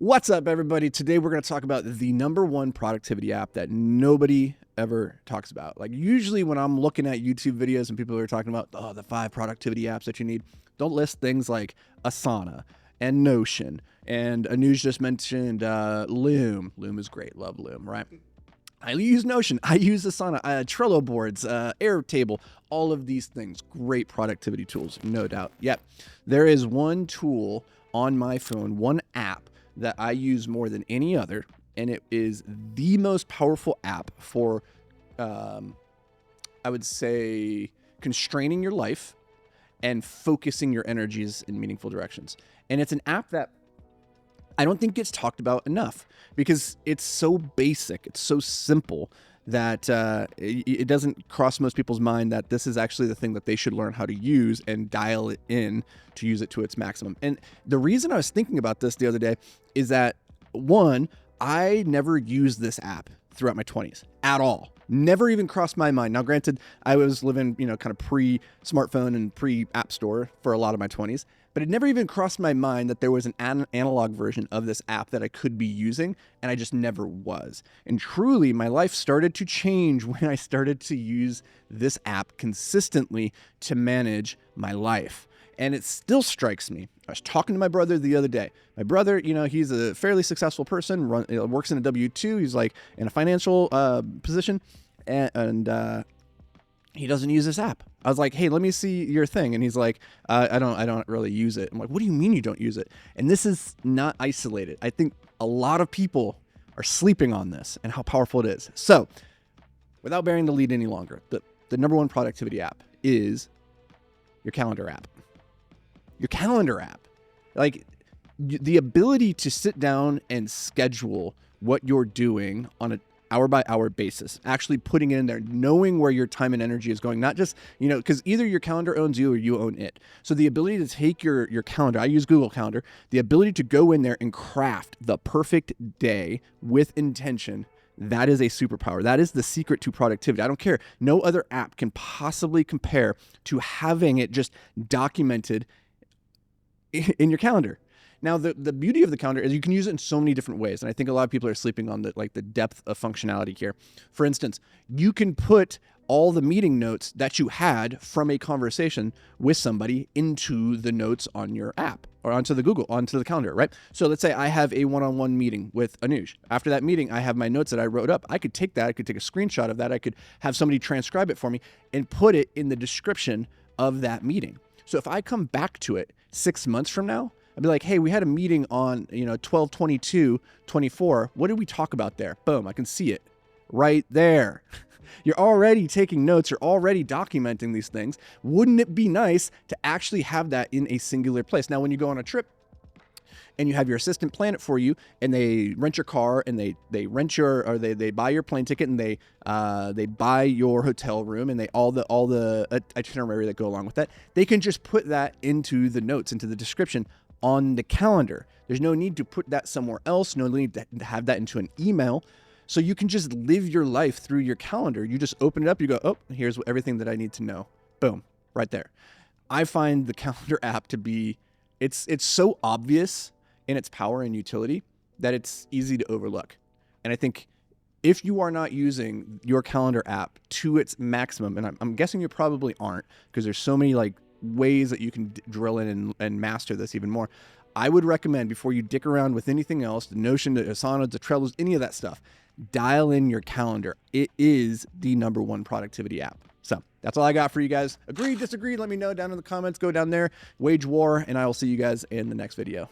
What's up, everybody? Today we're going to talk about the number one productivity app that nobody ever talks about. Like, usually when I'm looking at YouTube videos and people are talking about the 5 productivity apps that you need, don't list things like Asana and Notion, and Anuj just mentioned Loom. Loom is great. Love Loom, right? I use Notion. I use Asana, Trello boards, Airtable, all of these things. Great productivity tools, no doubt. Yet, there is one tool on my phone, one app that I use more than any other, and it is the most powerful app for, I would say, constraining your life and focusing your energies in meaningful directions. And it's an app that I don't think gets talked about enough because it's so basic, it's so simple that it doesn't cross most people's mind that this is actually the thing that they should learn how to use and dial it in to use it to its maximum. And the reason I was thinking about this the other day is that, one, I never used this app throughout my 20s at all. Never even crossed my mind. Now, granted, I was living, kind of pre-smartphone and pre-app store for a lot of my 20s, but it never even crossed my mind that there was an analog version of this app that I could be using, and I just never was. And truly, my life started to change when I started to use this app consistently to manage my life. And it still strikes me. I was talking to my brother the other day. My brother, he's a fairly successful person, works in a W-2. He's like in a financial position, and he doesn't use this app. I was like, hey, let me see your thing. And he's like, I don't really use it. I'm like, what do you mean you don't use it? And this is not isolated. I think a lot of people are sleeping on this and how powerful it is. So without bearing the lead any longer, the number one productivity app is your calendar app. Your calendar app. Like, the ability to sit down and schedule what you're doing on an hour-by-hour basis, actually putting it in there, knowing where your time and energy is going, not just, because either your calendar owns you or you own it. So the ability to take your calendar, I use Google Calendar, the ability to go in there and craft the perfect day with intention, that is a superpower. That is the secret to productivity. I don't care. No other app can possibly compare to having it just documented in your calendar. Now, the beauty of the calendar is you can use it in so many different ways. And I think a lot of people are sleeping on the depth of functionality here. For instance, you can put all the meeting notes that you had from a conversation with somebody into the notes on your app or onto the calendar, right? So let's say I have a one-on-one meeting with Anuj. After that meeting, I have my notes that I wrote up. I could take that. I could take a screenshot of that. I could have somebody transcribe it for me and put it in the description of that meeting. So if I come back to it 6 months from now, I'd be like, hey, we had a meeting on 12/22/24. What did we talk about there? Boom, I can see it right there. You're already taking notes. You're already documenting these things. Wouldn't it be nice to actually have that in a singular place? Now, when you go on a trip and you have your assistant plan it for you, and they rent your car, and they buy your plane ticket, and they buy your hotel room, and all the itinerary that go along with that, they can just put that into the notes, into the description on the calendar. There's no need to put that somewhere else. No need to have that into an email. So you can just live your life through your calendar. You just open it up. You go, oh, here's everything that I need to know. Boom, right there. I find the calendar app to be, it's so obvious in its power and utility that it's easy to overlook. And I think if you are not using your calendar app to its maximum, and I'm guessing you probably aren't, because there's so many ways that you can drill in and master this even more, I would recommend, before you dick around with anything else, the Notion, the Asana, the Trellos, any of that stuff, dial in your calendar. It is the number one productivity app. So that's all I got for you guys. Agree, disagree, let me know down in the comments. Go down there, wage war, and I will see you guys in the next video.